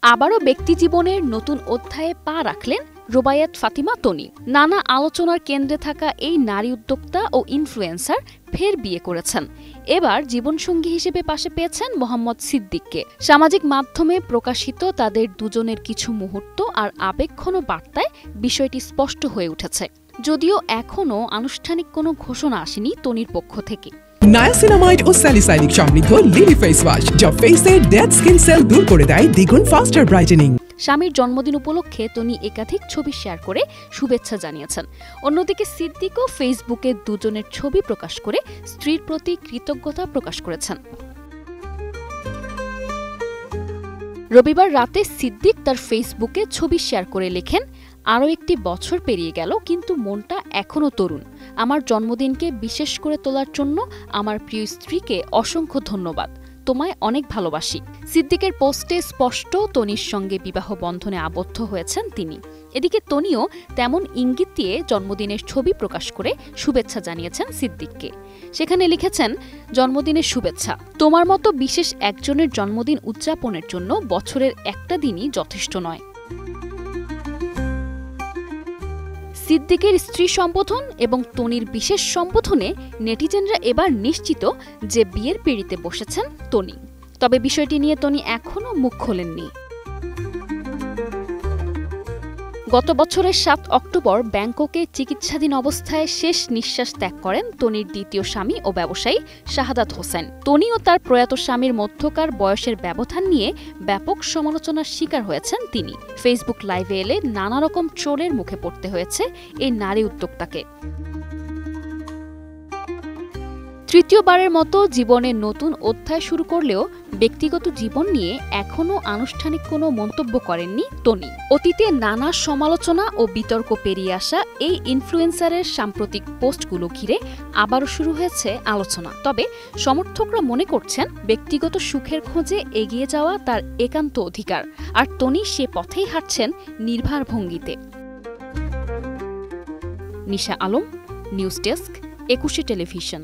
আবারও ব্যক্তিজীবনের নতুন অধ্যায়ে পা রাখলেন রুবাইয়াত ফাতিমা তনি। নানা আলোচনার কেন্দ্রে থাকা এই নারী উদ্যোক্তা ও ইনফ্লুয়েন্সার ফের বিয়ে করেছেন। এবার জীবনসঙ্গী হিসেবে পাশে পেয়েছেন মোহাম্মদ সিদ্দিককে। সামাজিক মাধ্যমে প্রকাশিত তাদের দুজনের কিছু মুহূর্ত আর আবেগঘন বার্তায় বিষয়টি স্পষ্ট হয়ে উঠেছে, যদিও এখনও আনুষ্ঠানিক কোনো ঘোষণা আসেনি তনির পক্ষ থেকে। নায়াসিনামাইড ও স্যালিসাইলিক সমৃদ্ধ লিলি ফেস ওয়াশ, যা ফেসের ডেড স্কিন সেল দূর করে দেয় দ্বিগুণ ফাস্টার ব্রাইটেনিং। স্বামীর জন্মদিন উপলক্ষে তনি একাধিক ছবি শেয়ার করে শুভেচ্ছা জানিয়েছেন। অন্যদিকে সিদ্দিকও ফেসবুকে দুজনের ছবি প্রকাশ করে স্ত্রীর প্রতি কৃতজ্ঞতা প্রকাশ করেছেন। রবিবার রাতে সিদ্দিক তার ফেসবুকে ছবি শেয়ার করে লেখেন, আরও একটি বছর পেরিয়ে গেল, কিন্তু মনটা এখনও তরুণ। আমার জন্মদিনকে বিশেষ করে তোলার জন্য আমার প্রিয় স্ত্রীকে অসংখ্য ধন্যবাদ। তোমায় অনেক ভালোবাসি। সিদ্দিকের পোস্টে স্পষ্ট তনির সঙ্গে বিবাহ বন্ধনে আবদ্ধ হয়েছেন তিনি। এদিকে তনিও তেমন ইঙ্গিত দিয়ে জন্মদিনের ছবি প্রকাশ করে শুভেচ্ছা জানিয়েছেন সিদ্দিককে। সেখানে লিখেছেন, জন্মদিনের শুভেচ্ছা। তোমার মতো বিশেষ একজনের জন্মদিন উদযাপনের জন্য বছরের একটা দিনই যথেষ্ট নয়। সিদ্দিকের স্ত্রী সম্বোধন এবং তনির বিশেষ সম্বোধনে নেটিজেনরা এবার নিশ্চিত যে বিয়ের পিঁড়িতে বসেছেন তনি। তবে বিষয়টি নিয়ে তনি এখনও মুখ খোলেননি। গত বছরের 7 অক্টোবর ব্যাংককে চিকিৎসাধীন অবস্থায় শেষ নিঃশ্বাস ত্যাগ করেন তনির দ্বিতীয় স্বামী ও ব্যবসায়ী শাহাদাত হোসেন। তনি ও তার প্রয়াত স্বামীর মধ্যকার বয়সের ব্যবধান নিয়ে ব্যাপক সমালোচনার শিকার হয়েছেন তিনি। ফেসবুক লাইভে এলে নানা রকম ট্রোলের মুখে পড়তে হয়েছে এই নারী উদ্যোক্তাকে। তৃতীয়বারের মতো জীবনের নতুন অধ্যায় শুরু করলেও ব্যক্তিগত জীবন নিয়ে এখনও আনুষ্ঠানিক কোনো মন্তব্য করেননি তনি। অতীতে নানা সমালোচনা ও বিতর্ক পেরিয়ে আসা এই ইনফ্লুয়েন্সারের সাম্প্রতিক পোস্টগুলো ঘিরে আবারও শুরু হয়েছে আলোচনা। তবে সমর্থকরা মনে করছেন, ব্যক্তিগত সুখের খোঁজে এগিয়ে যাওয়া তার একান্ত অধিকার, আর তনি সে পথেই হাঁটছেন নির্ভার ভঙ্গিতে। নিশা আলম, নিউজ ডেস্ক, 21 টেলিভিশন।